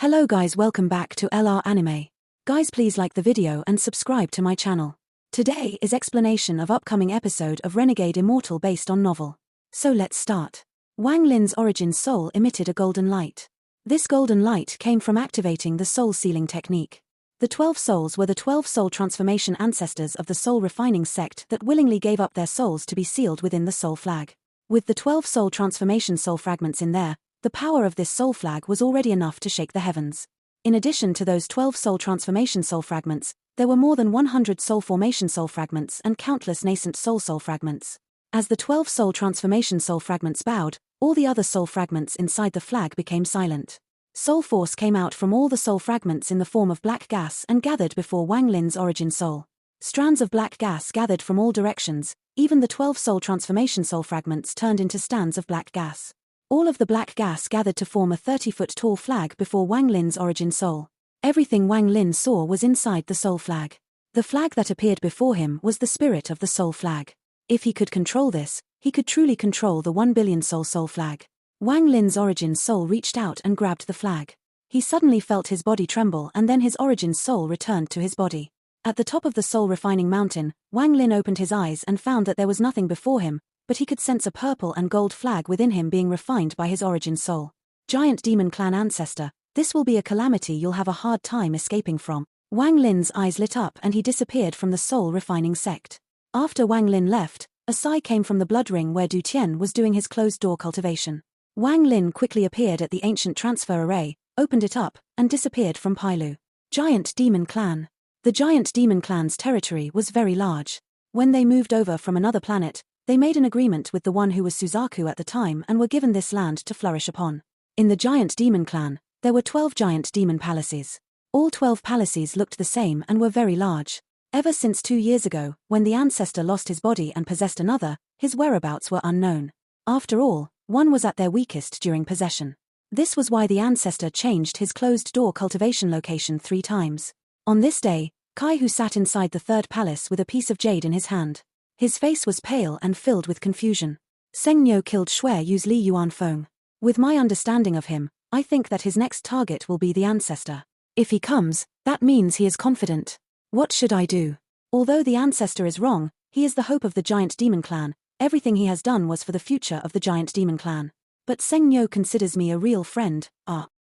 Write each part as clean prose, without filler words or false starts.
Hello guys, welcome back to LR Anime. Guys, please like the video and subscribe to my channel. Today is explanation of upcoming episode of Renegade Immortal based on novel. So let's start. Wang Lin's origin soul emitted a golden light. This golden light came from activating the soul sealing technique. The 12 souls were the 12 soul transformation ancestors of the soul refining sect that willingly gave up their souls to be sealed within the soul flag. With the 12 soul transformation soul fragments in there, the power of this soul flag was already enough to shake the heavens. In addition to those 12 soul transformation soul fragments, there were more than 100 soul formation soul fragments and countless nascent soul fragments. As the 12 soul transformation soul fragments bowed, all the other soul fragments inside the flag became silent. Soul force came out from all the soul fragments in the form of black gas and gathered before Wang Lin's origin soul. Strands of black gas gathered from all directions, even the 12 soul transformation soul fragments turned into stands of black gas. All of the black gas gathered to form a 30-foot-tall flag before Wang Lin's origin soul. Everything Wang Lin saw was inside the soul flag. The flag that appeared before him was the spirit of the soul flag. If he could control this, he could truly control the 1 billion soul flag. Wang Lin's origin soul reached out and grabbed the flag. He suddenly felt his body tremble and then his origin soul returned to his body. At the top of the soul refining mountain, Wang Lin opened his eyes and found that there was nothing before him, but he could sense a purple and gold flag within him being refined by his origin soul. Giant Demon Clan ancestor, this will be a calamity you'll have a hard time escaping from. Wang Lin's eyes lit up and he disappeared from the soul refining sect. After Wang Lin left, a sigh came from the blood ring where Du Tian was doing his closed door cultivation. Wang Lin quickly appeared at the ancient transfer array, opened it up, and disappeared from Pailu. Giant Demon Clan. The Giant Demon Clan's territory was very large. When they moved over from another planet, they made an agreement with the one who was Suzaku at the time and were given this land to flourish upon. In the Giant Demon Clan, there were 12 giant demon palaces. All 12 palaces looked the same and were very large. Ever since 2 years ago, when the ancestor lost his body and possessed another, his whereabouts were unknown. After all, one was at their weakest during possession. This was why the ancestor changed his closed-door cultivation location 3 times. On this day, Kai who sat inside the third palace with a piece of jade in his hand. His face was pale and filled with confusion. Seng Nyo killed Shui Yu's Li Yuanfeng. With my understanding of him, I think that his next target will be the ancestor. If he comes, that means he is confident. What should I do? Although the ancestor is wrong, he is the hope of the Giant Demon Clan. Everything he has done was for the future of the Giant Demon Clan. But Seng Nyo considers me a real friend.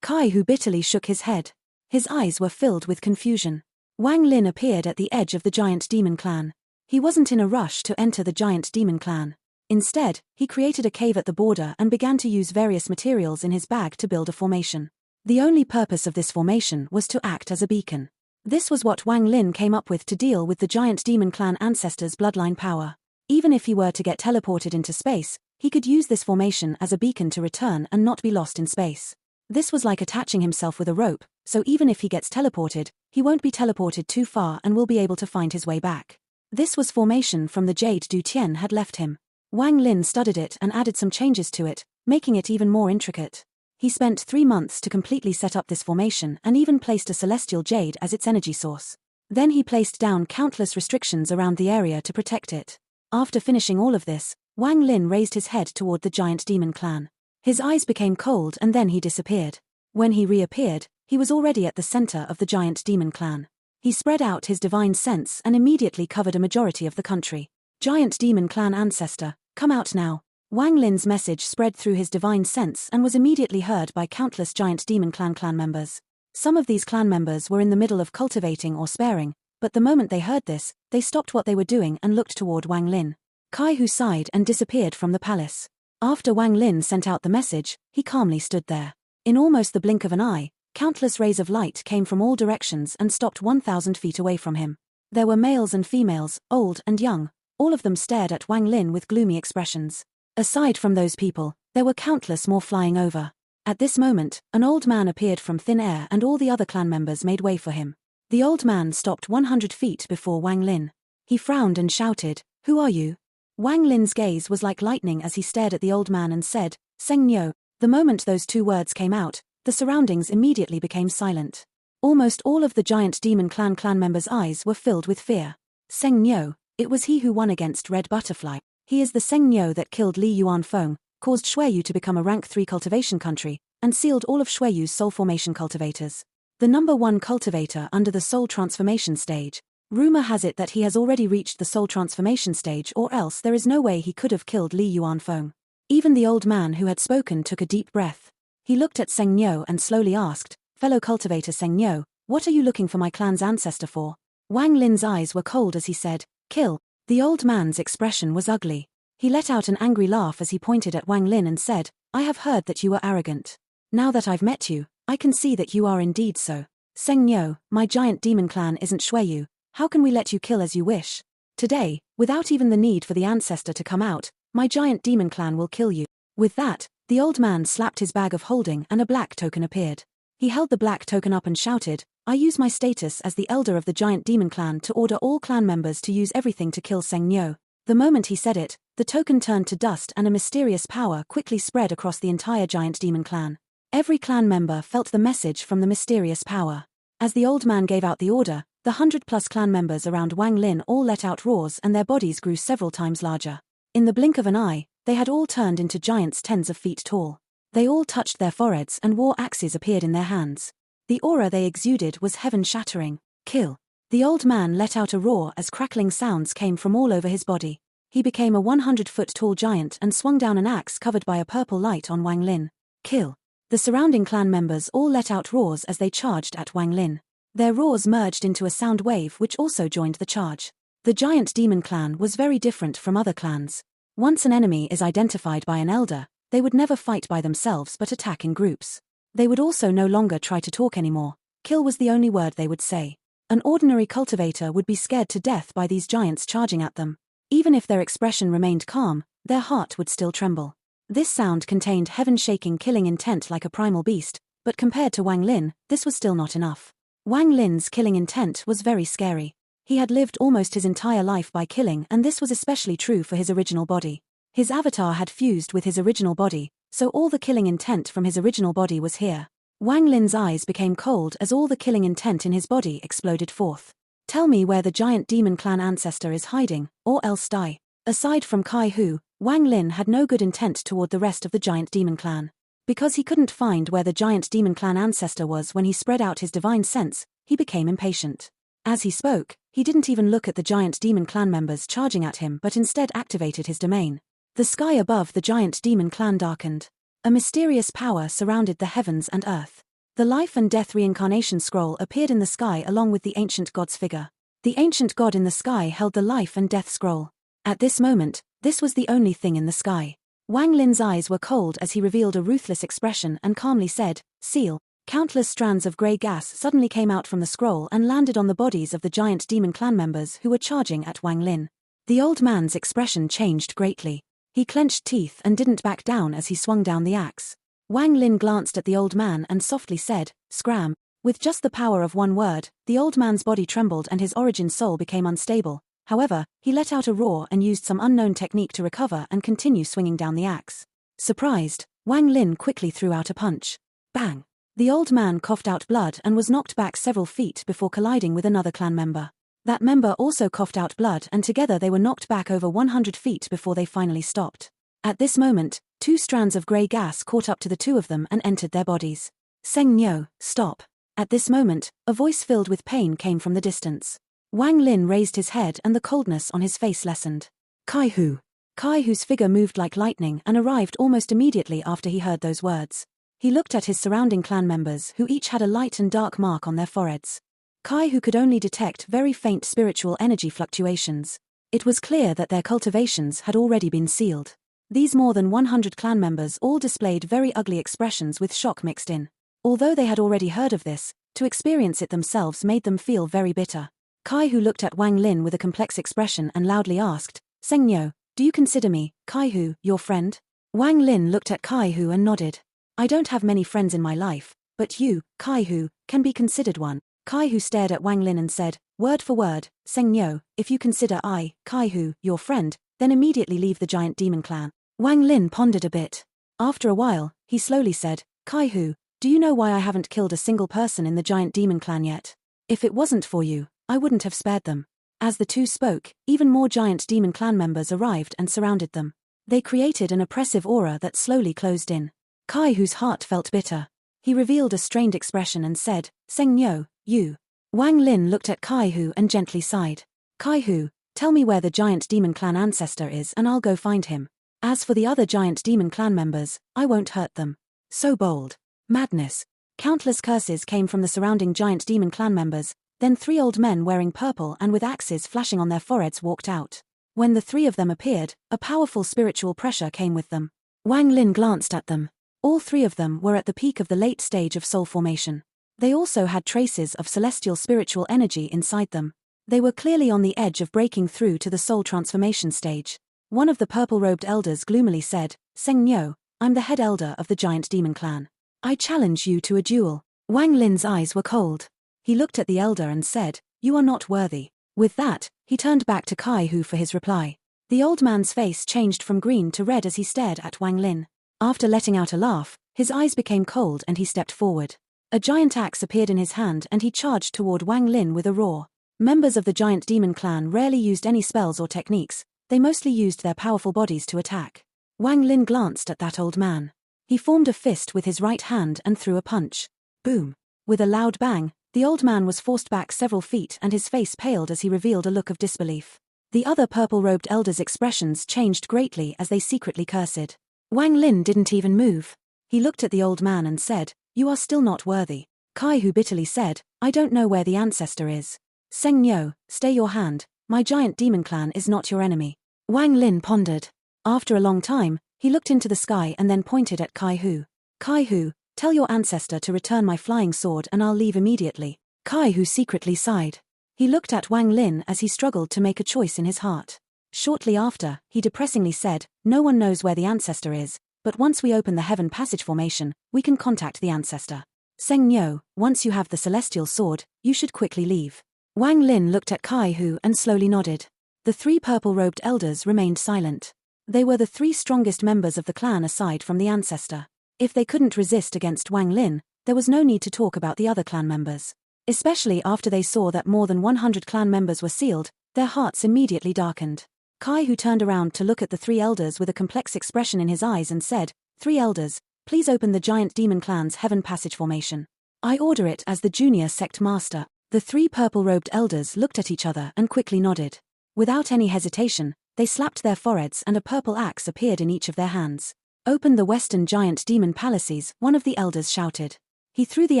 Kai who bitterly shook his head. His eyes were filled with confusion. Wang Lin appeared at the edge of the Giant Demon Clan. He wasn't in a rush to enter the Giant Demon Clan. Instead, he created a cave at the border and began to use various materials in his bag to build a formation. The only purpose of this formation was to act as a beacon. This was what Wang Lin came up with to deal with the Giant Demon Clan ancestors' bloodline power. Even if he were to get teleported into space, he could use this formation as a beacon to return and not be lost in space. This was like attaching himself with a rope, so even if he gets teleported, he won't be teleported too far and will be able to find his way back. This was formation from the jade Du Tian had left him. Wang Lin studied it and added some changes to it, making it even more intricate. He spent 3 months to completely set up this formation and even placed a celestial jade as its energy source. Then he placed down countless restrictions around the area to protect it. After finishing all of this, Wang Lin raised his head toward the Giant Demon Clan. His eyes became cold and then he disappeared. When he reappeared, he was already at the center of the Giant Demon Clan. He spread out his divine sense and immediately covered a majority of the country. Giant Demon Clan ancestor, come out now. Wang Lin's message spread through his divine sense and was immediately heard by countless Giant Demon Clan members. Some of these clan members were in the middle of cultivating or sparing, but the moment they heard this, they stopped what they were doing and looked toward Wang Lin. Kai who sighed and disappeared from the palace. After Wang Lin sent out the message, he calmly stood there. In almost the blink of an eye, countless rays of light came from all directions and stopped 1,000 feet away from him. There were males and females, old and young. All of them stared at Wang Lin with gloomy expressions. Aside from those people, there were countless more flying over. At this moment, an old man appeared from thin air and all the other clan members made way for him. The old man stopped 100 feet before Wang Lin. He frowned and shouted, "Who are you?" Wang Lin's gaze was like lightning as he stared at the old man and said, "Seng Nyo." The moment those 2 words came out, the surroundings immediately became silent. Almost all of the Giant Demon Clan members' eyes were filled with fear. Seng Nyo, it was he who won against Red Butterfly. He is the Seng Nyo that killed Li Yuanfeng, caused Xueyu to become a rank 3 cultivation country, and sealed all of Xueyu's soul formation cultivators. The number 1 cultivator under the soul transformation stage. Rumor has it that he has already reached the soul transformation stage, or else there is no way he could have killed Li Yuanfeng. Even the old man who had spoken took a deep breath. He looked at Seng Niu and slowly asked, "Fellow cultivator Seng Niu, what are you looking for my clan's ancestor for?" Wang Lin's eyes were cold as he said, "Kill." The old man's expression was ugly. He let out an angry laugh as he pointed at Wang Lin and said, "I have heard that you were arrogant. Now that I've met you, I can see that you are indeed so. Seng Niu, my giant demon clan isn't Xueyu. How can we let you kill as you wish? Today, without even the need for the ancestor to come out, my giant demon clan will kill you." With that, the old man slapped his bag of holding and a black token appeared. He held the black token up and shouted, "I use my status as the elder of the giant demon clan to order all clan members to use everything to kill Seng Niu." The moment he said it, the token turned to dust and a mysterious power quickly spread across the entire giant demon clan. Every clan member felt the message from the mysterious power. As the old man gave out the order, the 100+ clan members around Wang Lin all let out roars and their bodies grew several times larger. In the blink of an eye, they had all turned into giants tens of feet tall. They all touched their foreheads and war axes appeared in their hands. The aura they exuded was heaven-shattering. "Kill." The old man let out a roar as crackling sounds came from all over his body. He became a 100-foot-tall giant and swung down an axe covered by a purple light on Wang Lin. "Kill." The surrounding clan members all let out roars as they charged at Wang Lin. Their roars merged into a sound wave which also joined the charge. The giant demon clan was very different from other clans. Once an enemy is identified by an elder, they would never fight by themselves but attack in groups. They would also no longer try to talk anymore. Kill was the only word they would say. An ordinary cultivator would be scared to death by these giants charging at them. Even if their expression remained calm, their heart would still tremble. This sound contained heaven-shaking killing intent like a primal beast, but compared to Wang Lin, this was still not enough. Wang Lin's killing intent was very scary. He had lived almost his entire life by killing, and this was especially true for his original body. His avatar had fused with his original body, so all the killing intent from his original body was here. Wang Lin's eyes became cold as all the killing intent in his body exploded forth. "Tell me where the giant demon clan ancestor is hiding, or else die." Aside from Kai Hu, Wang Lin had no good intent toward the rest of the giant demon clan. Because he couldn't find where the giant demon clan ancestor was when he spread out his divine sense, he became impatient. As he spoke, he didn't even look at the giant demon clan members charging at him but instead activated his domain. The sky above the giant demon clan darkened. A mysterious power surrounded the heavens and earth. The life and death reincarnation scroll appeared in the sky along with the ancient god's figure. The ancient god in the sky held the life and death scroll. At this moment, this was the only thing in the sky. Wang Lin's eyes were cold as he revealed a ruthless expression and calmly said, "Seal." Countless strands of grey gas suddenly came out from the scroll and landed on the bodies of the giant demon clan members who were charging at Wang Lin. The old man's expression changed greatly. He clenched teeth and didn't back down as he swung down the axe. Wang Lin glanced at the old man and softly said, "Scram." With just the power of one word, the old man's body trembled and his origin soul became unstable. However, he let out a roar and used some unknown technique to recover and continue swinging down the axe. Surprised, Wang Lin quickly threw out a punch. Bang! The old man coughed out blood and was knocked back several feet before colliding with another clan member. That member also coughed out blood and together they were knocked back over 100 feet before they finally stopped. At this moment, 2 strands of grey gas caught up to the 2 of them and entered their bodies. "Seng Niu, stop." At this moment, a voice filled with pain came from the distance. Wang Lin raised his head and the coldness on his face lessened. "Kai Hu." Kai Hu's figure moved like lightning and arrived almost immediately after he heard those words. He looked at his surrounding clan members who each had a light and dark mark on their foreheads. Kai Hu could only detect very faint spiritual energy fluctuations. It was clear that their cultivations had already been sealed. These more than 100 clan members all displayed very ugly expressions with shock mixed in. Although they had already heard of this, to experience it themselves made them feel very bitter. Kai Hu looked at Wang Lin with a complex expression and loudly asked, "Seng Niu, do you consider me, Kai Hu, your friend?" Wang Lin looked at Kai Hu and nodded. "I don't have many friends in my life, but you, Kai Hu, can be considered one." Kai Hu stared at Wang Lin and said, "Word for word, Seng Niu, if you consider I, Kai Hu, your friend, then immediately leave the giant demon clan." Wang Lin pondered a bit. After a while, he slowly said, "Kai Hu, do you know why I haven't killed a single person in the giant demon clan yet? If it wasn't for you, I wouldn't have spared them." As the two spoke, even more giant demon clan members arrived and surrounded them. They created an oppressive aura that slowly closed in. Kaihu's heart felt bitter. He revealed a strained expression and said, "Seng Nyo, you." Wang Lin looked at Kaihu and gently sighed. "Kaihu, tell me where the giant demon clan ancestor is and I'll go find him. As for the other giant demon clan members, I won't hurt them." So bold. Madness. Countless curses came from the surrounding giant demon clan members. Then 3 old men wearing purple and with axes flashing on their foreheads walked out. When the 3 of them appeared, a powerful spiritual pressure came with them. Wang Lin glanced at them. All 3 of them were at the peak of the late stage of soul formation. They also had traces of celestial spiritual energy inside them. They were clearly on the edge of breaking through to the soul transformation stage. One of the purple-robed elders gloomily said, "Seng Nyo, I'm the head elder of the giant demon clan. I challenge you to a duel." Wang Lin's eyes were cold. He looked at the elder and said, "You are not worthy." With that, he turned back to Kaihu for his reply. The old man's face changed from green to red as he stared at Wang Lin. After letting out a laugh, his eyes became cold and he stepped forward. A giant axe appeared in his hand and he charged toward Wang Lin with a roar. Members of the giant demon clan rarely used any spells or techniques, they mostly used their powerful bodies to attack. Wang Lin glanced at that old man. He formed a fist with his right hand and threw a punch. Boom! With a loud bang, the old man was forced back several feet and his face paled as he revealed a look of disbelief. The other purple-robed elders' expressions changed greatly as they secretly cursed. Wang Lin didn't even move. He looked at the old man and said, "You are still not worthy." Kaihu bitterly said, "I don't know where the ancestor is." "Seng Nyo, stay your hand, my giant demon clan is not your enemy." Wang Lin pondered. After a long time, he looked into the sky and then pointed at Kaihu. "Kaihu, tell your ancestor to return my flying sword and I'll leave immediately." Kaihu secretly sighed. He looked at Wang Lin as he struggled to make a choice in his heart. Shortly after, he depressingly said, "No one knows where the ancestor is, but once we open the heaven passage formation, we can contact the ancestor. Seng Nyo, once you have the celestial sword, you should quickly leave." Wang Lin looked at Kaihu and slowly nodded. The 3 purple-robed elders remained silent. They were the 3 strongest members of the clan aside from the ancestor. If they couldn't resist against Wang Lin, there was no need to talk about the other clan members. Especially after they saw that more than 100 clan members were sealed, their hearts immediately darkened. Kaihu turned around to look at the 3 elders with a complex expression in his eyes and said, "3 elders, please open the giant demon clan's heaven passage formation. I order it as the junior sect master." The 3 purple-robed elders looked at each other and quickly nodded. Without any hesitation, they slapped their foreheads and a purple axe appeared in each of their hands. "Open the western giant demon palaces," one of the elders shouted. He threw the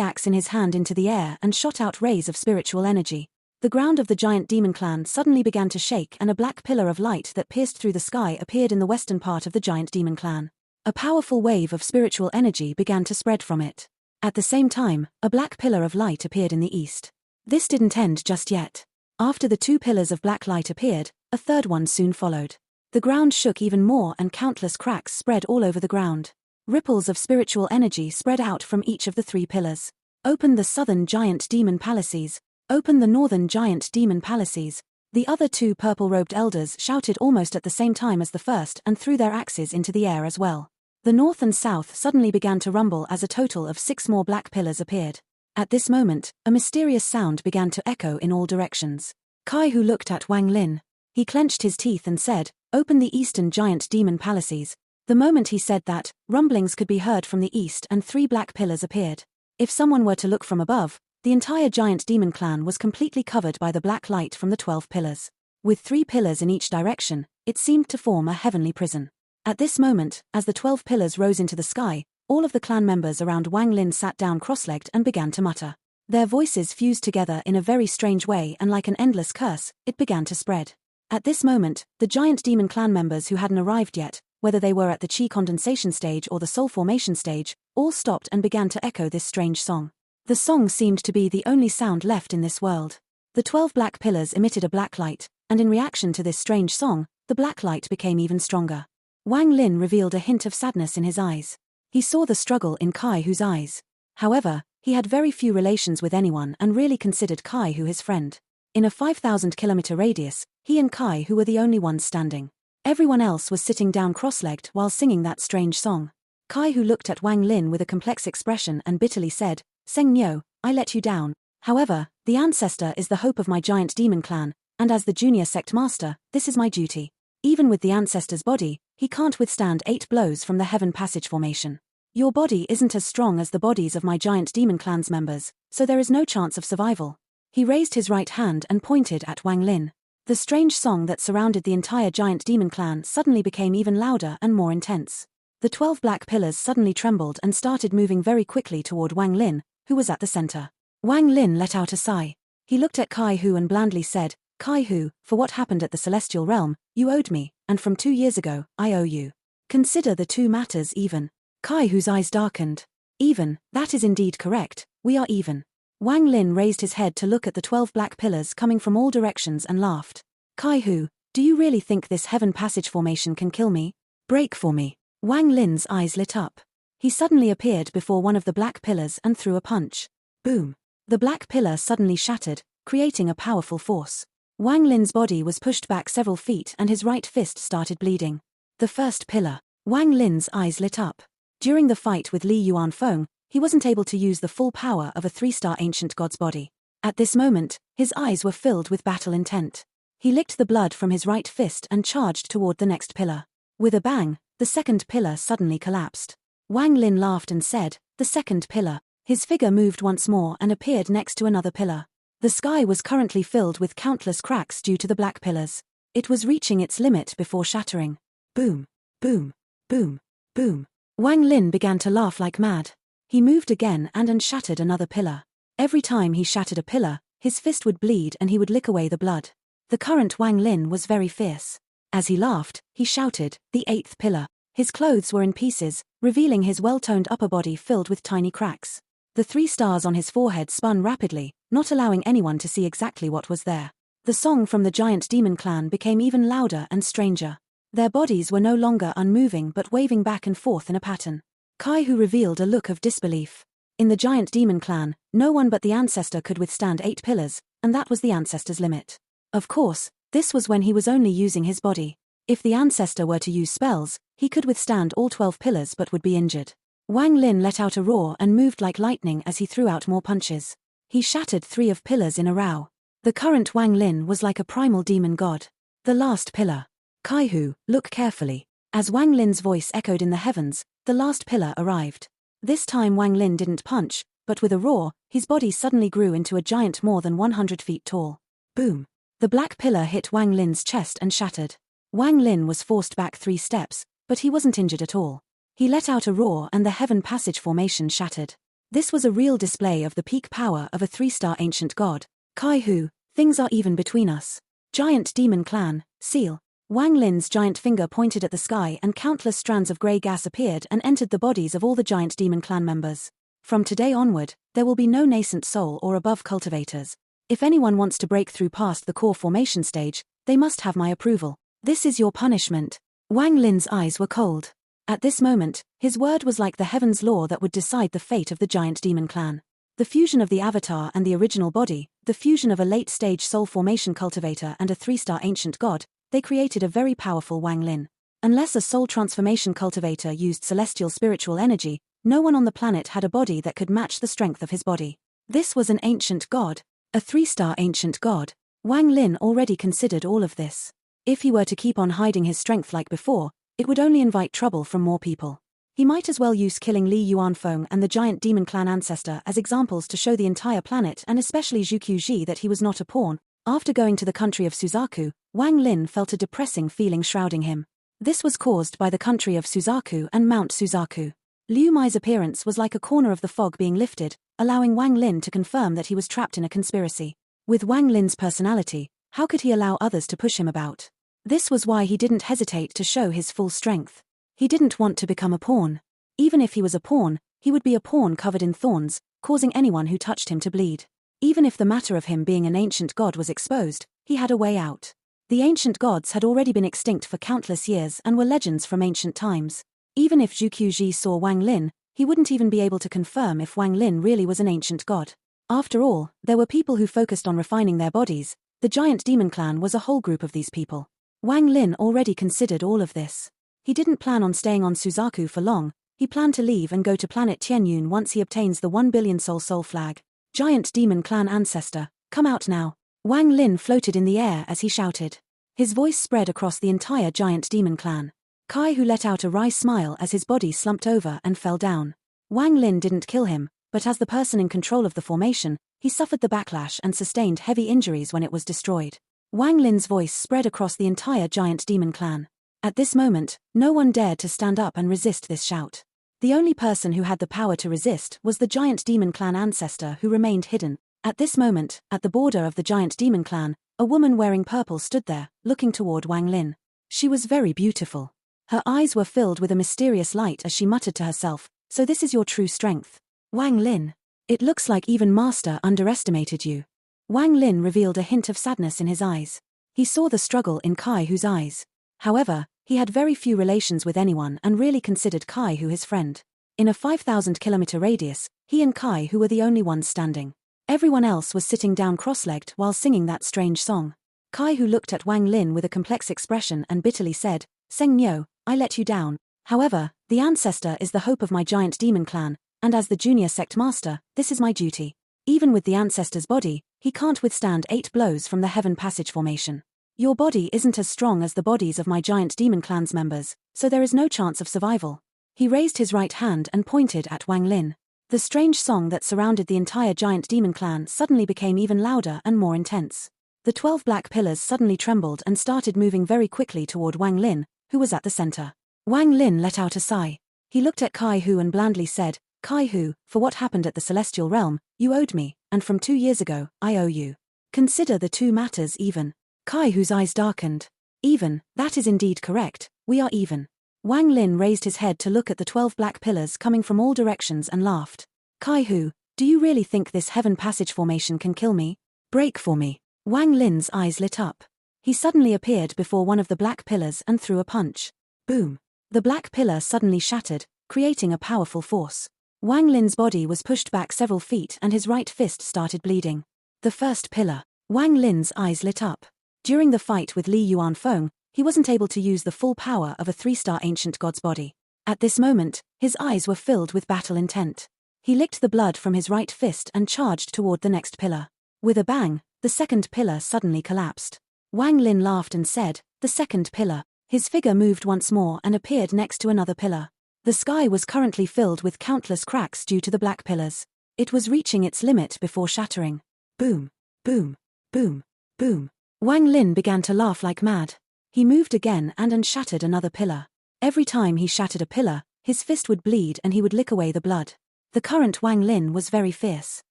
axe in his hand into the air and shot out rays of spiritual energy. The ground of the giant demon clan suddenly began to shake and a black pillar of light that pierced through the sky appeared in the western part of the giant demon clan. A powerful wave of spiritual energy began to spread from it. At the same time, a black pillar of light appeared in the east. This didn't end just yet. After the 2 pillars of black light appeared, a third one soon followed. The ground shook even more and countless cracks spread all over the ground. Ripples of spiritual energy spread out from each of the 3 pillars. "Open the southern giant demon palaces. Open the northern giant demon palaces." The other 2 purple-robed elders shouted almost at the same time as the first and threw their axes into the air as well. The north and south suddenly began to rumble as a total of 6 more black pillars appeared. At this moment, a mysterious sound began to echo in all directions. Kaihu looked at Wang Lin. He clenched his teeth and said, "Open the eastern giant demon palaces." The moment he said that, rumblings could be heard from the east and 3 black pillars appeared. If someone were to look from above, the entire giant demon clan was completely covered by the black light from the 12 pillars. With 3 pillars in each direction, it seemed to form a heavenly prison. At this moment, as the 12 pillars rose into the sky, all of the clan members around Wang Lin sat down cross-legged and began to mutter. Their voices fused together in a very strange way and like an endless curse, it began to spread. At this moment, the giant demon clan members who hadn't arrived yet, whether they were at the chi condensation stage or the soul formation stage, all stopped and began to echo this strange song. The song seemed to be the only sound left in this world. The 12 black pillars emitted a black light, and in reaction to this strange song, the black light became even stronger. Wang Lin revealed a hint of sadness in his eyes. He saw the struggle in Kaihu's eyes. However, he had very few relations with anyone and really considered Kaihu his friend. In a 5,000-kilometer radius, he and Kaihu were the only ones standing. Everyone else was sitting down cross-legged while singing that strange song. Kaihu looked at Wang Lin with a complex expression and bitterly said, "Seng Nyo, I let you down. However, the ancestor is the hope of my giant demon clan, and as the junior sect master, this is my duty. Even with the ancestor's body, He can't withstand 8 blows from the Heaven Passage formation. Your body isn't as strong as the bodies of my giant demon clan's members, so there is no chance of survival. He raised his right hand and pointed at Wang Lin. The strange song that surrounded the entire giant demon clan suddenly became even louder and more intense. The 12 black pillars suddenly trembled and started moving very quickly toward Wang Lin, who was at the center. Wang Lin let out a sigh. He looked at Kai Hu and blandly said, Kai Hu, for what happened at the Celestial Realm, you owed me, and from 2 years ago, I owe you. Consider the two matters even. Kai Hu's eyes darkened. Even, that is indeed correct, we are even. Wang Lin raised his head to look at the 12 black pillars coming from all directions and laughed. Kai Hu, do you really think this Heaven Passage formation can kill me? Break for me. Wang Lin's eyes lit up. He suddenly appeared before one of the black pillars and threw a punch. Boom. The black pillar suddenly shattered, creating a powerful force. Wang Lin's body was pushed back several feet and his right fist started bleeding. The first pillar. Wang Lin's eyes lit up. During the fight with Li Yuanfeng, he wasn't able to use the full power of a 3-star ancient god's body. At this moment, his eyes were filled with battle intent. He licked the blood from his right fist and charged toward the next pillar. With a bang, the second pillar suddenly collapsed. Wang Lin laughed and said, the second pillar. His figure moved once more and appeared next to another pillar. The sky was currently filled with countless cracks due to the black pillars. It was reaching its limit before shattering. Boom, boom, boom, boom. Wang Lin began to laugh like mad. He moved again and shattered another pillar. Every time he shattered a pillar, his fist would bleed and he would lick away the blood. The current Wang Lin was very fierce. As he laughed, he shouted, the 8th pillar. His clothes were in pieces, revealing his well-toned upper body filled with tiny cracks. The 3 stars on his forehead spun rapidly, not allowing anyone to see exactly what was there. The song from the giant demon clan became even louder and stranger. Their bodies were no longer unmoving but waving back and forth in a pattern. Kai Hu revealed a look of disbelief. In the giant demon clan, no one but the ancestor could withstand 8 pillars, and that was the ancestor's limit. Of course, this was when he was only using his body. If the ancestor were to use spells, he could withstand all 12 pillars but would be injured. Wang Lin let out a roar and moved like lightning as he threw out more punches. He shattered 3 of pillars in a row. The current Wang Lin was like a primal demon god. The last pillar. Kai Hu, look carefully. As Wang Lin's voice echoed in the heavens, the last pillar arrived. This time Wang Lin didn't punch, but with a roar, his body suddenly grew into a giant more than 100 feet tall. Boom. The black pillar hit Wang Lin's chest and shattered. Wang Lin was forced back 3 steps, but he wasn't injured at all. He let out a roar and the Heaven Passage formation shattered. This was a real display of the peak power of a 3-star ancient god. Kai Hu, things are even between us. Giant demon clan, seal. Wang Lin's giant finger pointed at the sky and countless strands of grey gas appeared and entered the bodies of all the giant demon clan members. From today onward, there will be no nascent soul or above cultivators. If anyone wants to break through past the core formation stage, they must have my approval. This is your punishment. Wang Lin's eyes were cold. At this moment, his word was like the heaven's law that would decide the fate of the giant demon clan. The fusion of the avatar and the original body, the fusion of a late-stage soul formation cultivator and a 3-star ancient god, they created a very powerful Wang Lin. Unless a soul transformation cultivator used celestial spiritual energy, no one on the planet had a body that could match the strength of his body. This was an ancient god. A 3-star ancient god. Wang Lin already considered all of this. If he were to keep on hiding his strength like before, it would only invite trouble from more people. He might as well use killing Li Yuanfeng and the giant demon clan ancestor as examples to show the entire planet and especially Zhu Qi that he was not a pawn. After going to the country of Suzaku, Wang Lin felt a depressing feeling shrouding him. This was caused by the country of Suzaku and Mount Suzaku. Liu Mai's appearance was like a corner of the fog being lifted, allowing Wang Lin to confirm that he was trapped in a conspiracy. With Wang Lin's personality, how could he allow others to push him about? This was why he didn't hesitate to show his full strength. He didn't want to become a pawn. Even if he was a pawn, he would be a pawn covered in thorns, causing anyone who touched him to bleed. Even if the matter of him being an ancient god was exposed, he had a way out. The ancient gods had already been extinct for countless years and were legends from ancient times. Even if Zhu Qi saw Wang Lin, he wouldn't even be able to confirm if Wang Lin really was an ancient god. After all, there were people who focused on refining their bodies. The giant demon clan was a whole group of these people. Wang Lin already considered all of this. He didn't plan on staying on Suzaku for long. He planned to leave and go to planet Tianyun once he obtains the 1 billion soul flag. Giant demon clan ancestor, come out now. Wang Lin floated in the air as he shouted. His voice spread across the entire giant demon clan. Kai Hu let out a wry smile as his body slumped over and fell down. Wang Lin didn't kill him, but as the person in control of the formation, he suffered the backlash and sustained heavy injuries when it was destroyed. Wang Lin's voice spread across the entire giant demon clan. At this moment, no one dared to stand up and resist this shout. The only person who had the power to resist was the giant demon clan ancestor who remained hidden. At this moment, at the border of the giant demon clan, a woman wearing purple stood there, looking toward Wang Lin. She was very beautiful. Her eyes were filled with a mysterious light as she muttered to herself, "So this is your true strength. Wang Lin. It looks like even Master underestimated you." Wang Lin revealed a hint of sadness in his eyes. He saw the struggle in Kai Hu's eyes. However, he had very few relations with anyone and really considered Kai Hu his friend. In a 5,000-kilometer radius, he and Kai Hu were the only ones standing. Everyone else was sitting down cross-legged while singing that strange song. Kai Hu looked at Wang Lin with a complex expression and bitterly said, "Seng Nyo, I let you down. However, the ancestor is the hope of my giant demon clan, and as the junior sect master, this is my duty." Even with the ancestor's body, he can't withstand 8 blows from the heaven passage formation. "Your body isn't as strong as the bodies of my giant demon clan's members, so there is no chance of survival." He raised his right hand and pointed at Wang Lin. The strange song that surrounded the entire giant demon clan suddenly became even louder and more intense. The 12 black pillars suddenly trembled and started moving very quickly toward Wang Lin, who was at the center. Wang Lin let out a sigh. He looked at Kai Hu and blandly said, "Kai Hu, for what happened at the celestial realm, you owed me, and from 2 years ago, I owe you. Consider the two matters even." Kai Hu's eyes darkened. "Even, that is indeed correct, we are even." Wang Lin raised his head to look at the 12 black pillars coming from all directions and laughed. "Kai Hu, do you really think this heaven passage formation can kill me? Break for me." Wang Lin's eyes lit up. He suddenly appeared before one of the black pillars and threw a punch. Boom. The black pillar suddenly shattered, creating a powerful force. Wang Lin's body was pushed back several feet and his right fist started bleeding. The first pillar. Wang Lin's eyes lit up. During the fight with Li Yuanfeng, he wasn't able to use the full power of a 3-star ancient god's body. At this moment, his eyes were filled with battle intent. He licked the blood from his right fist and charged toward the next pillar. With a bang, the second pillar suddenly collapsed. Wang Lin laughed and said, "The second pillar." His figure moved once more and appeared next to another pillar. The sky was currently filled with countless cracks due to the black pillars. It was reaching its limit before shattering. Boom, boom, boom, boom. Wang Lin began to laugh like mad. He moved again and unshattered another pillar. Every time he shattered a pillar, his fist would bleed and he would lick away the blood. The current Wang Lin was very fierce.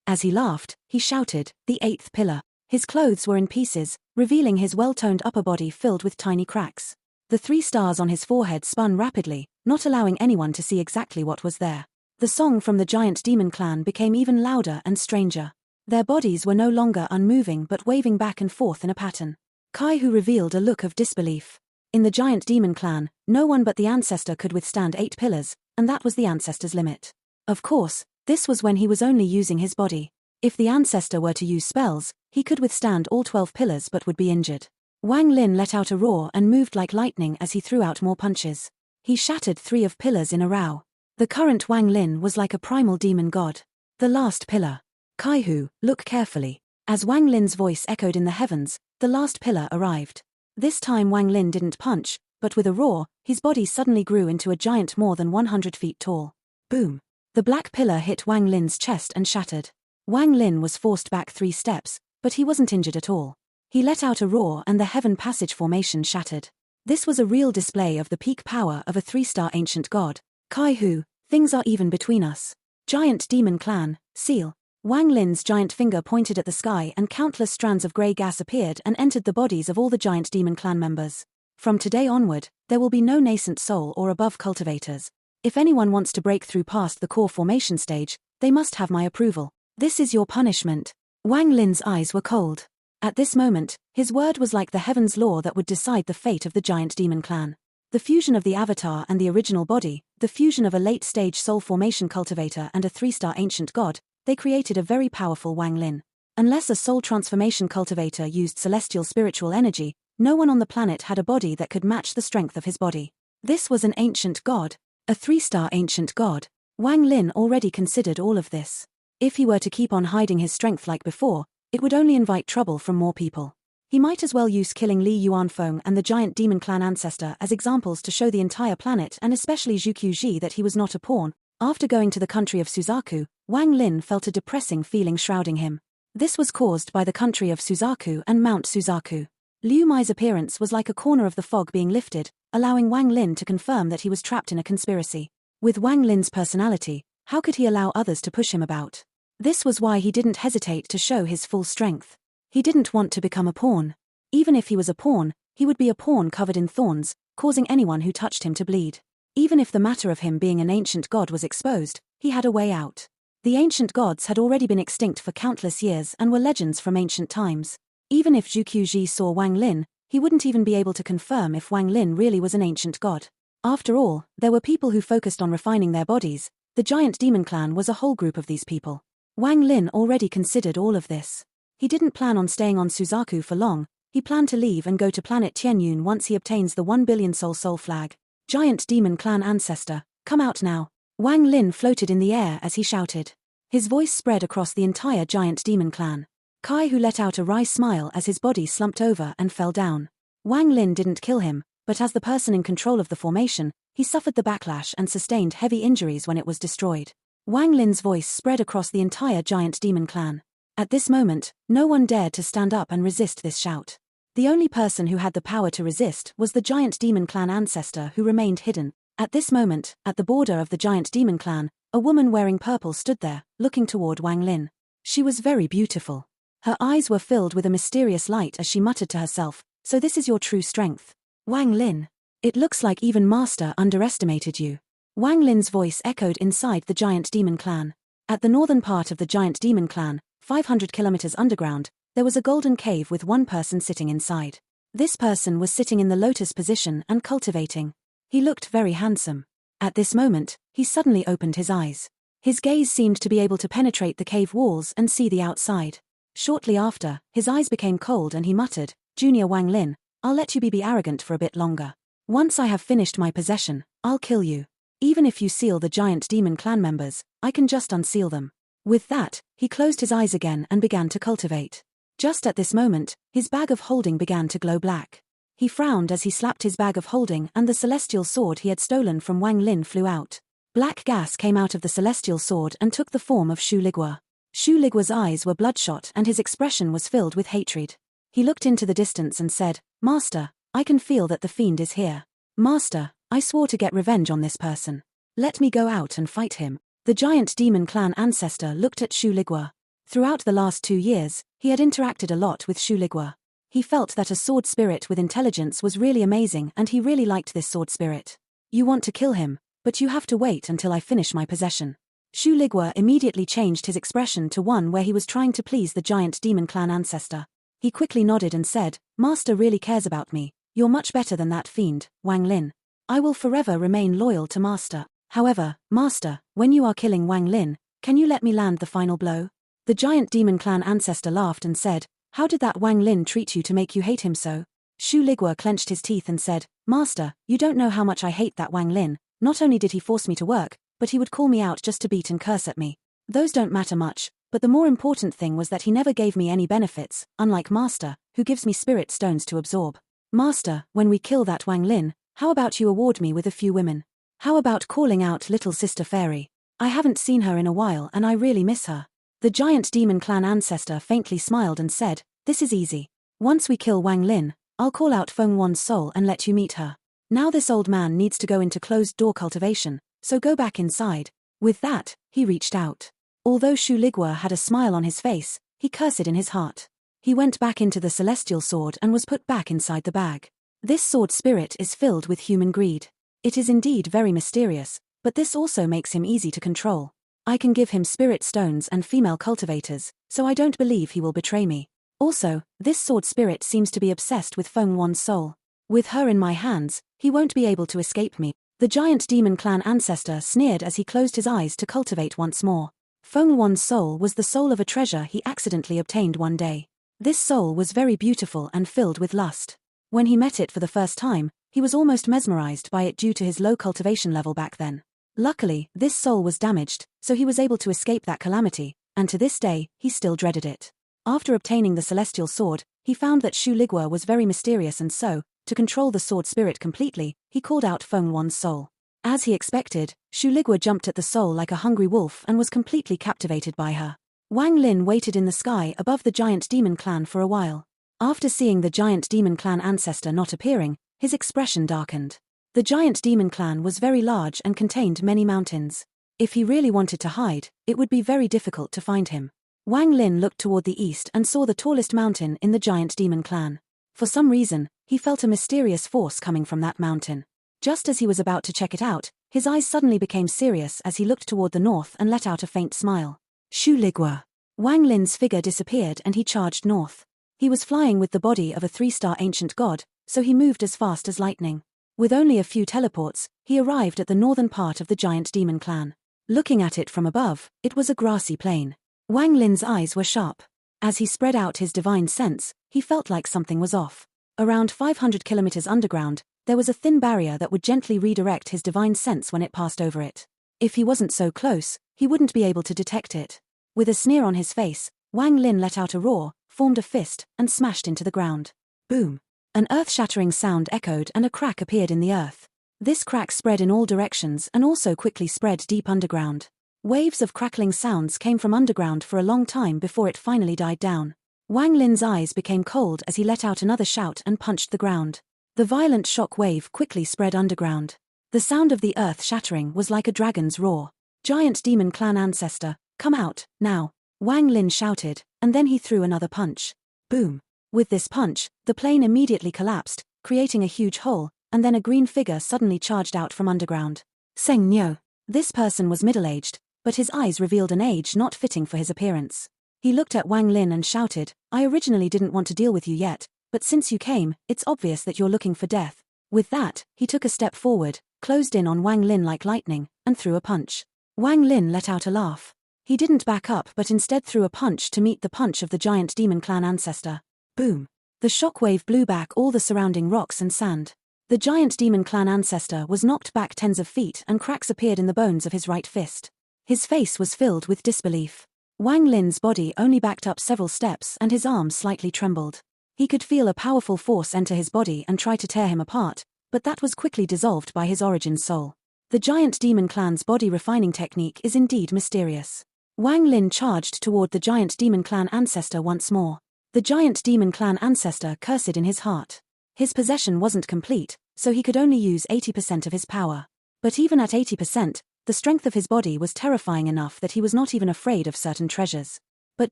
As he laughed, he shouted, "The 8th pillar." His clothes were in pieces, revealing his well-toned upper body filled with tiny cracks. The 3 stars on his forehead spun rapidly, not allowing anyone to see exactly what was there. The song from the giant demon clan became even louder and stranger. Their bodies were no longer unmoving but waving back and forth in a pattern. Kai Hu revealed a look of disbelief. In the giant demon clan, no one but the ancestor could withstand 8 pillars, and that was the ancestor's limit. Of course, this was when he was only using his body. If the ancestor were to use spells, he could withstand all 12 pillars but would be injured. Wang Lin let out a roar and moved like lightning as he threw out more punches. He shattered 3 of pillars in a row. The current Wang Lin was like a primal demon god. The last pillar. Kai Hu, look carefully. As Wang Lin's voice echoed in the heavens, the last pillar arrived. This time Wang Lin didn't punch, but with a roar, his body suddenly grew into a giant more than 100 feet tall. Boom. The black pillar hit Wang Lin's chest and shattered. Wang Lin was forced back 3 steps, but he wasn't injured at all. He let out a roar and the heaven passage formation shattered. This was a real display of the peak power of a 3-star ancient god. Kai Hu, things are even between us. Giant demon clan, seal. Wang Lin's giant finger pointed at the sky and countless strands of grey gas appeared and entered the bodies of all the giant demon clan members. From today onward, there will be no nascent soul or above cultivators. If anyone wants to break through past the core formation stage, they must have my approval. This is your punishment. Wang Lin's eyes were cold. At this moment, his word was like the heaven's law that would decide the fate of the giant demon clan. The fusion of the avatar and the original body, the fusion of a late-stage soul formation cultivator and a 3-star ancient god, they created a very powerful Wang Lin. Unless a soul transformation cultivator used celestial spiritual energy, no one on the planet had a body that could match the strength of his body. This was an ancient god, a 3-star ancient god. Wang Lin already considered all of this. If he were to keep on hiding his strength like before, it would only invite trouble from more people. He might as well use killing Li Yuanfeng and the giant demon clan ancestor as examples to show the entire planet and especially Zhu Quzhi that he was not a pawn. After going to the country of Suzaku, Wang Lin felt a depressing feeling shrouding him. This was caused by the country of Suzaku and Mount Suzaku. Liu Mai's appearance was like a corner of the fog being lifted, allowing Wang Lin to confirm that he was trapped in a conspiracy. With Wang Lin's personality, how could he allow others to push him about? This was why he didn't hesitate to show his full strength. He didn't want to become a pawn. Even if he was a pawn, he would be a pawn covered in thorns, causing anyone who touched him to bleed. Even if the matter of him being an ancient god was exposed, he had a way out. The ancient gods had already been extinct for countless years and were legends from ancient times. Even if Zhu Quzhi saw Wang Lin, he wouldn't even be able to confirm if Wang Lin really was an ancient god. After all, there were people who focused on refining their bodies. The giant demon clan was a whole group of these people. Wang Lin already considered all of this. He didn't plan on staying on Suzaku for long. He planned to leave and go to planet Tianyun once he obtains the 1 billion soul flag. Giant demon clan ancestor, come out now. Wang Lin floated in the air as he shouted. His voice spread across the entire giant demon clan. Kai Hu let out a wry smile as his body slumped over and fell down. Wang Lin didn't kill him, but as the person in control of the formation, he suffered the backlash and sustained heavy injuries when it was destroyed. Wang Lin's voice spread across the entire giant demon clan. At this moment, no one dared to stand up and resist this shout. The only person who had the power to resist was the giant demon clan ancestor who remained hidden. At this moment, at the border of the giant demon clan, a woman wearing purple stood there, looking toward Wang Lin. She was very beautiful. Her eyes were filled with a mysterious light as she muttered to herself, "So this is your true strength. Wang Lin. It looks like even Master underestimated you." Wang Lin's voice echoed inside the giant demon clan. At the northern part of the giant demon clan, 500 kilometers underground, there was a golden cave with one person sitting inside. This person was sitting in the lotus position and cultivating. He looked very handsome. At this moment, he suddenly opened his eyes. His gaze seemed to be able to penetrate the cave walls and see the outside. Shortly after, his eyes became cold and he muttered, "Junior Wang Lin, I'll let you be arrogant for a bit longer. Once I have finished my possession, I'll kill you. Even if you seal the giant demon clan members, I can just unseal them." With that, he closed his eyes again and began to cultivate. Just at this moment, his bag of holding began to glow black. He frowned as he slapped his bag of holding and the celestial sword he had stolen from Wang Lin flew out. Black gas came out of the celestial sword and took the form of Shu Ligua. Shu Ligua's eyes were bloodshot and his expression was filled with hatred. He looked into the distance and said, "Master, I can feel that the fiend is here. Master, I swore to get revenge on this person. Let me go out and fight him." The giant demon clan ancestor looked at Shu Ligua. Throughout the last 2 years, he had interacted a lot with Shu Ligua. He felt that a sword spirit with intelligence was really amazing and he really liked this sword spirit. "You want to kill him, but you have to wait until I finish my possession." Shu Ligua immediately changed his expression to one where he was trying to please the giant demon clan ancestor. He quickly nodded and said, "Master really cares about me. You're much better than that fiend, Wang Lin. I will forever remain loyal to Master. However, Master, when you are killing Wang Lin, can you let me land the final blow?" The giant demon clan ancestor laughed and said, "How did that Wang Lin treat you to make you hate him so?" Shu Ligua clenched his teeth and said, "Master, you don't know how much I hate that Wang Lin. Not only did he force me to work, but he would call me out just to beat and curse at me. Those don't matter much, but the more important thing was that he never gave me any benefits, unlike Master, who gives me spirit stones to absorb. Master, when we kill that Wang Lin, how about you award me with a few women? How about calling out little sister fairy? I haven't seen her in a while and I really miss her." The giant demon clan ancestor faintly smiled and said, "This is easy. Once we kill Wang Lin, I'll call out Feng Wan's soul and let you meet her. Now this old man needs to go into closed-door cultivation, so go back inside." With that, he reached out. Although Shu Ligua had a smile on his face, he cursed in his heart. He went back into the celestial sword and was put back inside the bag. This sword spirit is filled with human greed. It is indeed very mysterious, but this also makes him easy to control. I can give him spirit stones and female cultivators, so I don't believe he will betray me. Also, this sword spirit seems to be obsessed with Feng Wan's soul. With her in my hands, he won't be able to escape me. The giant demon clan ancestor sneered as he closed his eyes to cultivate once more. Feng Wan's soul was the soul of a treasure he accidentally obtained one day. This soul was very beautiful and filled with lust. When he met it for the first time, he was almost mesmerized by it due to his low cultivation level back then. Luckily, this soul was damaged, so he was able to escape that calamity, and to this day, he still dreaded it. After obtaining the celestial sword, he found that Shu Ligua was very mysterious, and so, to control the sword spirit completely, he called out Feng Wan's soul. As he expected, Shu Ligua jumped at the soul like a hungry wolf and was completely captivated by her. Wang Lin waited in the sky above the giant demon clan for a while. After seeing the giant demon clan ancestor not appearing, his expression darkened. The giant demon clan was very large and contained many mountains. If he really wanted to hide, it would be very difficult to find him. Wang Lin looked toward the east and saw the tallest mountain in the giant demon clan. For some reason, he felt a mysterious force coming from that mountain. Just as he was about to check it out, his eyes suddenly became serious as he looked toward the north and let out a faint smile. Shu Ligua. Wang Lin's figure disappeared and he charged north. He was flying with the body of a 3-star ancient god, so he moved as fast as lightning. With only a few teleports, he arrived at the northern part of the giant demon clan. Looking at it from above, it was a grassy plain. Wang Lin's eyes were sharp. As he spread out his divine sense, he felt like something was off. Around 500 kilometers underground, there was a thin barrier that would gently redirect his divine sense when it passed over it. If he wasn't so close, he wouldn't be able to detect it. With a sneer on his face, Wang Lin let out a roar, formed a fist, and smashed into the ground. Boom! An earth-shattering sound echoed and a crack appeared in the earth. This crack spread in all directions and also quickly spread deep underground. Waves of crackling sounds came from underground for a long time before it finally died down. Wang Lin's eyes became cold as he let out another shout and punched the ground. The violent shock wave quickly spread underground. The sound of the earth shattering was like a dragon's roar. Giant demon clan ancestor, come out, now! Wang Lin shouted, and then he threw another punch. Boom! With this punch, the plane immediately collapsed, creating a huge hole, and then a green figure suddenly charged out from underground. Seng Nyo. This person was middle-aged, but his eyes revealed an age not fitting for his appearance. He looked at Wang Lin and shouted, I originally didn't want to deal with you yet, but since you came, it's obvious that you're looking for death. With that, he took a step forward, closed in on Wang Lin like lightning, and threw a punch. Wang Lin let out a laugh. He didn't back up but instead threw a punch to meet the punch of the giant demon clan ancestor. Boom! The shockwave blew back all the surrounding rocks and sand. The giant demon clan ancestor was knocked back tens of feet and cracks appeared in the bones of his right fist. His face was filled with disbelief. Wang Lin's body only backed up several steps and his arms slightly trembled. He could feel a powerful force enter his body and try to tear him apart, but that was quickly dissolved by his origin soul. The giant demon clan's body refining technique is indeed mysterious. Wang Lin charged toward the giant demon clan ancestor once more. The giant demon clan ancestor cursed in his heart. His possession wasn't complete, so he could only use 80% of his power. But even at 80%, the strength of his body was terrifying enough that he was not even afraid of certain treasures. But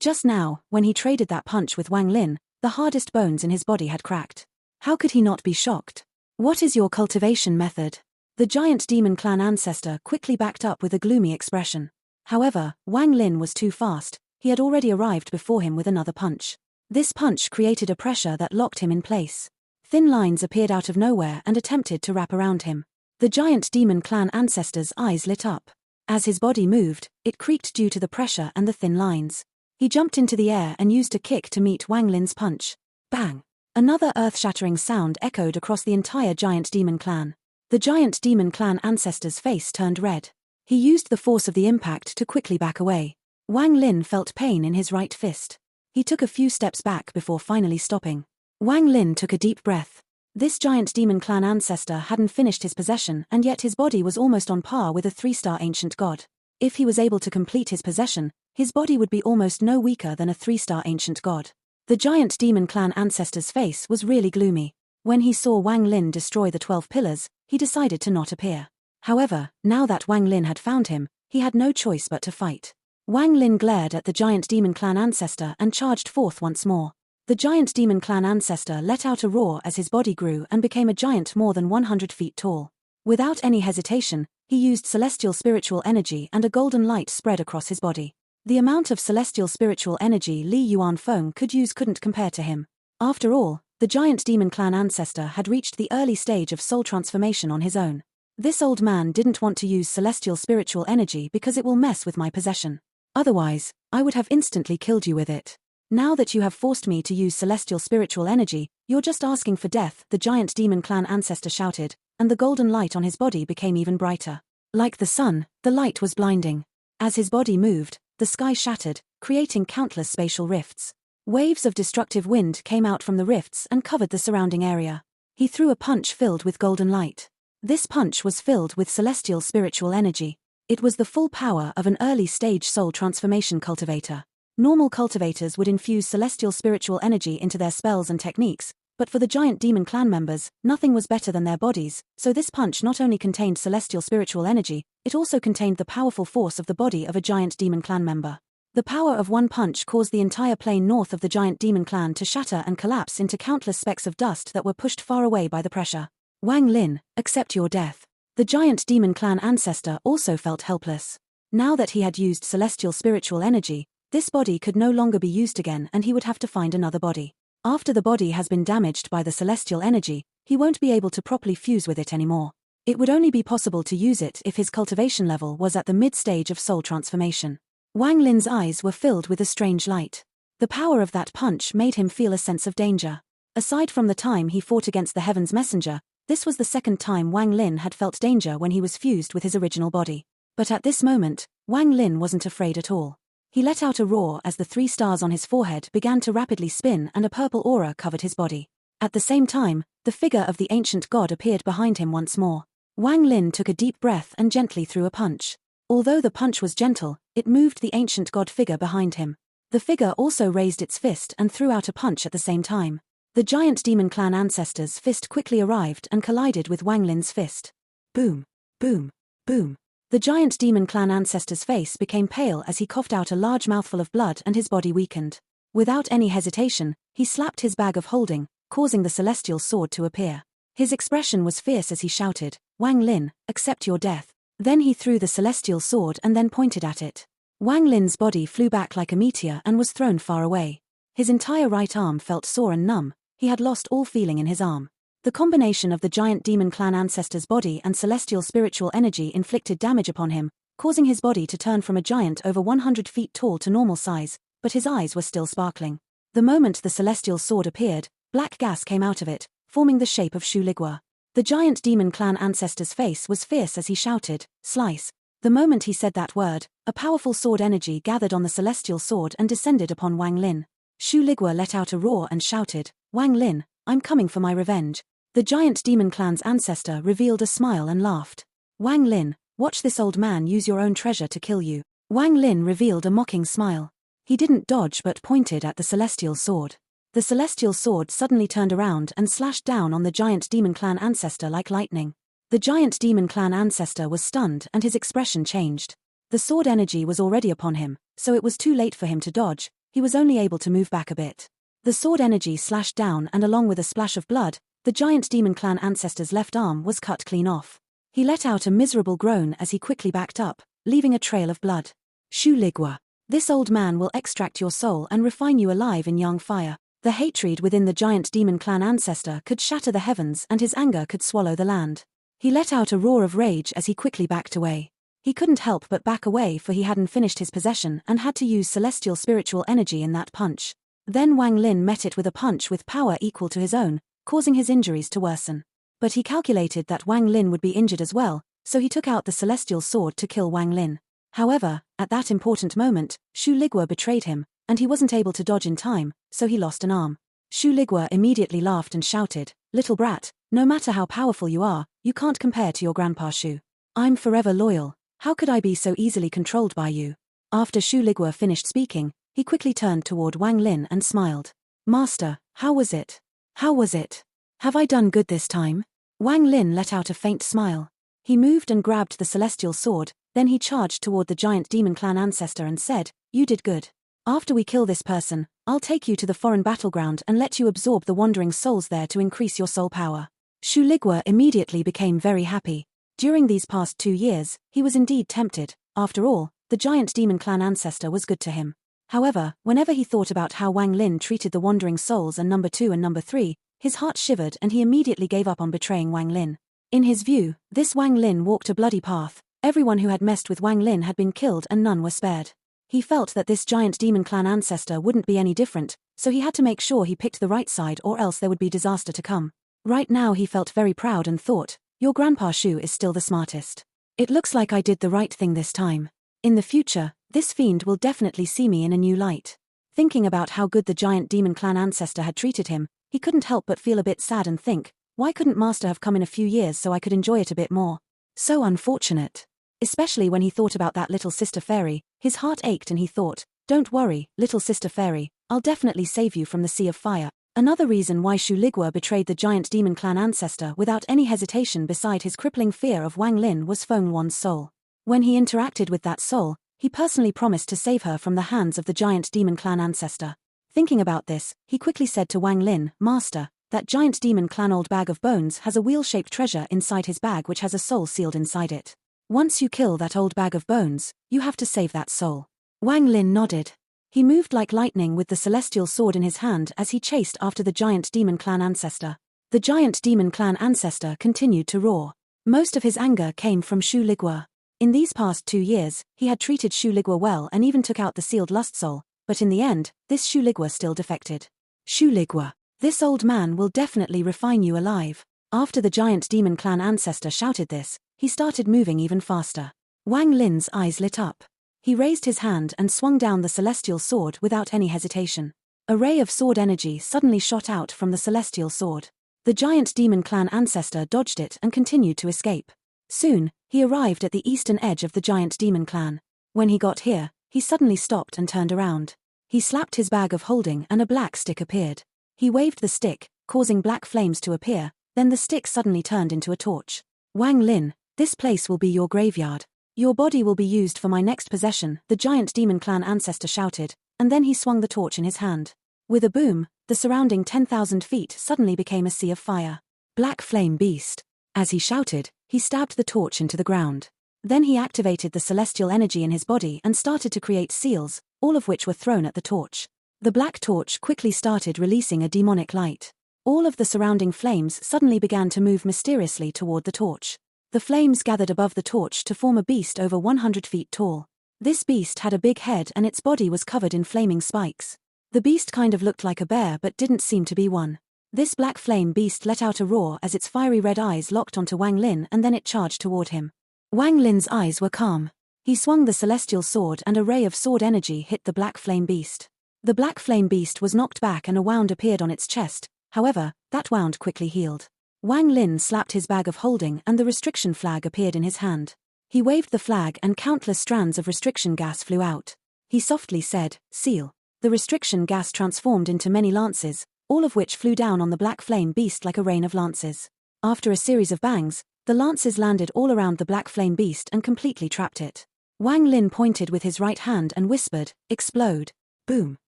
just now, when he traded that punch with Wang Lin, the hardest bones in his body had cracked. How could he not be shocked? What is your cultivation method? The giant demon clan ancestor quickly backed up with a gloomy expression. However, Wang Lin was too fast, he had already arrived before him with another punch. This punch created a pressure that locked him in place. Thin lines appeared out of nowhere and attempted to wrap around him. The giant demon clan ancestor's eyes lit up. As his body moved, it creaked due to the pressure and the thin lines. He jumped into the air and used a kick to meet Wang Lin's punch. Bang! Another earth-shattering sound echoed across the entire giant demon clan. The giant demon clan ancestor's face turned red. He used the force of the impact to quickly back away. Wang Lin felt pain in his right fist. He took a few steps back before finally stopping. Wang Lin took a deep breath. This giant demon clan ancestor hadn't finished his possession and yet his body was almost on par with a 3-star ancient god. If he was able to complete his possession, his body would be almost no weaker than a 3-star ancient god. The giant demon clan ancestor's face was really gloomy. When he saw Wang Lin destroy the 12 pillars, he decided to not appear. However, now that Wang Lin had found him, he had no choice but to fight. Wang Lin glared at the giant demon clan ancestor and charged forth once more. The giant demon clan ancestor let out a roar as his body grew and became a giant more than 100 feet tall. Without any hesitation, he used celestial spiritual energy and a golden light spread across his body. The amount of celestial spiritual energy Li Yuanfeng could use couldn't compare to him. After all, the giant demon clan ancestor had reached the early stage of soul transformation on his own. This old man didn't want to use celestial spiritual energy because it will mess with my possession. Otherwise, I would have instantly killed you with it. Now that you have forced me to use celestial spiritual energy, you're just asking for death, the giant demon clan ancestor shouted, and the golden light on his body became even brighter. Like the sun, the light was blinding. As his body moved, the sky shattered, creating countless spatial rifts. Waves of destructive wind came out from the rifts and covered the surrounding area. He threw a punch filled with golden light. This punch was filled with celestial spiritual energy. It was the full power of an early-stage soul transformation cultivator. Normal cultivators would infuse celestial spiritual energy into their spells and techniques, but for the giant demon clan members, nothing was better than their bodies, so this punch not only contained celestial spiritual energy, it also contained the powerful force of the body of a giant demon clan member. The power of one punch caused the entire plain north of the giant demon clan to shatter and collapse into countless specks of dust that were pushed far away by the pressure. Wang Lin, accept your death. The giant demon clan ancestor also felt helpless. Now that he had used celestial spiritual energy, this body could no longer be used again and he would have to find another body. After the body has been damaged by the celestial energy, he won't be able to properly fuse with it anymore. It would only be possible to use it if his cultivation level was at the mid-stage of soul transformation. Wang Lin's eyes were filled with a strange light. The power of that punch made him feel a sense of danger. Aside from the time he fought against the Heaven's Messenger, this was the second time Wang Lin had felt danger when he was fused with his original body. But at this moment, Wang Lin wasn't afraid at all. He let out a roar as the 3 stars on his forehead began to rapidly spin and a purple aura covered his body. At the same time, the figure of the ancient god appeared behind him once more. Wang Lin took a deep breath and gently threw a punch. Although the punch was gentle, it moved the ancient god figure behind him. The figure also raised its fist and threw out a punch at the same time. The giant demon clan ancestor's fist quickly arrived and collided with Wang Lin's fist. Boom, boom, boom. The giant demon clan ancestor's face became pale as he coughed out a large mouthful of blood and his body weakened. Without any hesitation, he slapped his bag of holding, causing the celestial sword to appear. His expression was fierce as he shouted, Wang Lin, accept your death. Then he threw the celestial sword and then pointed at it. Wang Lin's body flew back like a meteor and was thrown far away. His entire right arm felt sore and numb. He had lost all feeling in his arm. The combination of the giant demon clan ancestor's body and celestial spiritual energy inflicted damage upon him, causing his body to turn from a giant over 100 feet tall to normal size, but his eyes were still sparkling. The moment the celestial sword appeared, black gas came out of it, forming the shape of Shu Ligua. The giant demon clan ancestor's face was fierce as he shouted, slice. The moment he said that word, a powerful sword energy gathered on the celestial sword and descended upon Wang Lin. Shu Ligua let out a roar and shouted, Wang Lin, I'm coming for my revenge. The giant demon clan's ancestor revealed a smile and laughed. Wang Lin, watch this old man use your own treasure to kill you. Wang Lin revealed a mocking smile. He didn't dodge but pointed at the celestial sword. The celestial sword suddenly turned around and slashed down on the giant demon clan ancestor like lightning. The giant demon clan ancestor was stunned and his expression changed. The sword energy was already upon him, so it was too late for him to dodge. He was only able to move back a bit. The sword energy slashed down and along with a splash of blood, the giant demon clan ancestor's left arm was cut clean off. He let out a miserable groan as he quickly backed up, leaving a trail of blood. Shu Ligua. This old man will extract your soul and refine you alive in yang fire. The hatred within the giant demon clan ancestor could shatter the heavens and his anger could swallow the land. He let out a roar of rage as he quickly backed away. He couldn't help but back away for he hadn't finished his possession and had to use celestial spiritual energy in that punch. Then Wang Lin met it with a punch with power equal to his own, causing his injuries to worsen. But he calculated that Wang Lin would be injured as well, so he took out the celestial sword to kill Wang Lin. However, at that important moment, Shu Ligua betrayed him, and he wasn't able to dodge in time, so he lost an arm. Shu Ligua immediately laughed and shouted, Little brat, no matter how powerful you are, you can't compare to your grandpa Shu. I'm forever loyal. How could I be so easily controlled by you? After Shu Ligua finished speaking, he quickly turned toward Wang Lin and smiled. Master, how was it? How was it? Have I done good this time? Wang Lin let out a faint smile. He moved and grabbed the celestial sword, then he charged toward the giant demon clan ancestor and said, You did good. After we kill this person, I'll take you to the foreign battleground and let you absorb the wandering souls there to increase your soul power. Shu Ligua immediately became very happy. During these past 2 years, he was indeed tempted. After all, the giant demon clan ancestor was good to him. However, whenever he thought about how Wang Lin treated the wandering souls and number 2 and number 3, his heart shivered and he immediately gave up on betraying Wang Lin. In his view, this Wang Lin walked a bloody path. Everyone who had messed with Wang Lin had been killed and none were spared. He felt that this giant demon clan ancestor wouldn't be any different, so he had to make sure he picked the right side or else there would be disaster to come. Right now he felt very proud and thought, Your grandpa Shu is still the smartest. It looks like I did the right thing this time. In the future, this fiend will definitely see me in a new light. Thinking about how good the giant demon clan ancestor had treated him, he couldn't help but feel a bit sad and think, why couldn't Master have come in a few years so I could enjoy it a bit more? So unfortunate. Especially when he thought about that little sister fairy, his heart ached and he thought, don't worry, little sister fairy, I'll definitely save you from the sea of fire. Another reason why Shu Ligua betrayed the giant demon clan ancestor without any hesitation beside his crippling fear of Wang Lin was Feng Wan's soul. When he interacted with that soul, he personally promised to save her from the hands of the giant demon clan ancestor. Thinking about this, he quickly said to Wang Lin, Master, that giant demon clan old bag of bones has a wheel-shaped treasure inside his bag which has a soul sealed inside it. Once you kill that old bag of bones, you have to save that soul. Wang Lin nodded. He moved like lightning with the celestial sword in his hand as he chased after the giant demon clan ancestor. The giant demon clan ancestor continued to roar. Most of his anger came from Shu Ligua. In these past 2 years, he had treated Shu Ligua well and even took out the sealed lust soul, but in the end, this Shu Ligua still defected. Shu Ligua, this old man will definitely refine you alive. After the giant demon clan ancestor shouted this, he started moving even faster. Wang Lin's eyes lit up. He raised his hand and swung down the celestial sword without any hesitation. A ray of sword energy suddenly shot out from the celestial sword. The giant demon clan ancestor dodged it and continued to escape. Soon, he arrived at the eastern edge of the giant demon clan. When he got here, he suddenly stopped and turned around. He slapped his bag of holding and a black stick appeared. He waved the stick, causing black flames to appear, then the stick suddenly turned into a torch. Wang Lin, this place will be your graveyard. Your body will be used for my next possession, the giant demon clan ancestor shouted, and then he swung the torch in his hand. With a boom, the surrounding 10,000 feet suddenly became a sea of fire. Black Flame Beast. As he shouted, he stabbed the torch into the ground. Then he activated the celestial energy in his body and started to create seals, all of which were thrown at the torch. The black torch quickly started releasing a demonic light. All of the surrounding flames suddenly began to move mysteriously toward the torch. The flames gathered above the torch to form a beast over 100 feet tall. This beast had a big head and its body was covered in flaming spikes. The beast kind of looked like a bear but didn't seem to be one. This black flame beast let out a roar as its fiery red eyes locked onto Wang Lin and then it charged toward him. Wang Lin's eyes were calm. He swung the celestial sword and a ray of sword energy hit the black flame beast. The black flame beast was knocked back and a wound appeared on its chest, however, that wound quickly healed. Wang Lin slapped his bag of holding and the restriction flag appeared in his hand. He waved the flag and countless strands of restriction gas flew out. He softly said, Seal. The restriction gas transformed into many lances, all of which flew down on the black flame beast like a rain of lances. After a series of bangs, the lances landed all around the black flame beast and completely trapped it. Wang Lin pointed with his right hand and whispered, Explode. Boom.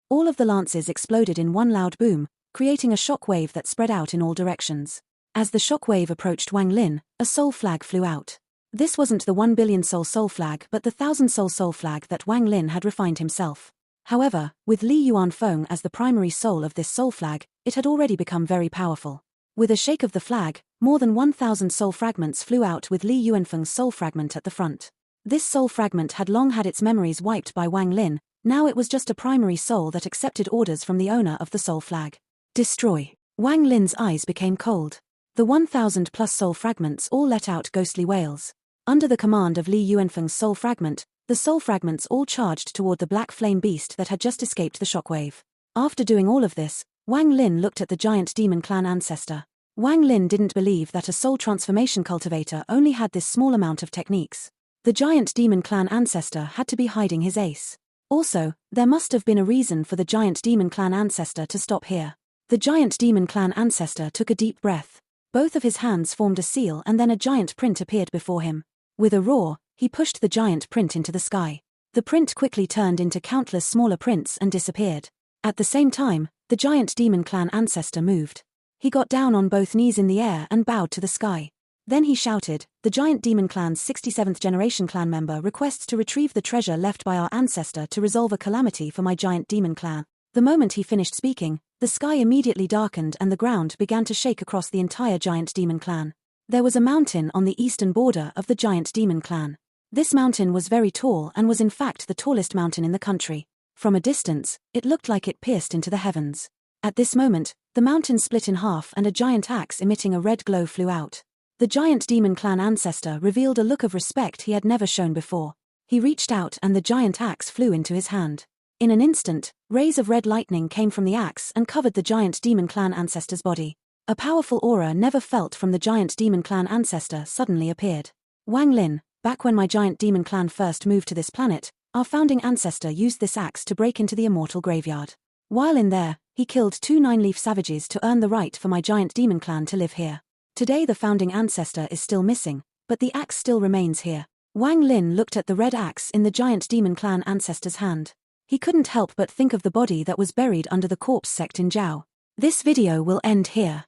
All of the lances exploded in one loud boom, creating a shock wave that spread out in all directions. As the shock wave approached Wang Lin, a soul flag flew out. This wasn't the 1 billion soul flag but the 1,000 soul flag that Wang Lin had refined himself. However, with Li Yuanfeng as the primary soul of this soul flag, it had already become very powerful. With a shake of the flag, more than 1,000 soul fragments flew out with Li Yuanfeng's soul fragment at the front. This soul fragment had long had its memories wiped by Wang Lin, now it was just a primary soul that accepted orders from the owner of the soul flag. Destroy. Wang Lin's eyes became cold. The 1,000 plus soul fragments all let out ghostly wails. Under the command of Li Yuanfeng's soul fragment, the soul fragments all charged toward the black flame beast that had just escaped the shockwave. After doing all of this, Wang Lin looked at the giant demon clan ancestor. Wang Lin didn't believe that a soul transformation cultivator only had this small amount of techniques. The giant demon clan ancestor had to be hiding his ace. Also, there must have been a reason for the giant demon clan ancestor to stop here. The giant demon clan ancestor took a deep breath. Both of his hands formed a seal and then a giant print appeared before him. With a roar, he pushed the giant print into the sky. The print quickly turned into countless smaller prints and disappeared. At the same time, the giant demon clan ancestor moved. He got down on both knees in the air and bowed to the sky. Then he shouted, the giant demon clan's 67th generation clan member requests to retrieve the treasure left by our ancestor to resolve a calamity for my giant demon clan. The moment he finished speaking, the sky immediately darkened and the ground began to shake across the entire giant demon clan. There was a mountain on the eastern border of the giant demon clan. This mountain was very tall and was in fact the tallest mountain in the country. From a distance, it looked like it pierced into the heavens. At this moment, the mountain split in half and a giant axe emitting a red glow flew out. The giant demon clan ancestor revealed a look of respect he had never shown before. He reached out and the giant axe flew into his hand. In an instant, rays of red lightning came from the axe and covered the giant demon clan ancestor's body. A powerful aura never felt from the giant demon clan ancestor suddenly appeared. Wang Lin, back when my giant demon clan first moved to this planet, our founding ancestor used this axe to break into the immortal graveyard. While in there, he killed 2 nine-leaf savages to earn the right for my giant demon clan to live here. Today the founding ancestor is still missing, but the axe still remains here. Wang Lin looked at the red axe in the giant demon clan ancestor's hand. He couldn't help but think of the body that was buried under the corpse sect in Zhao. This video will end here.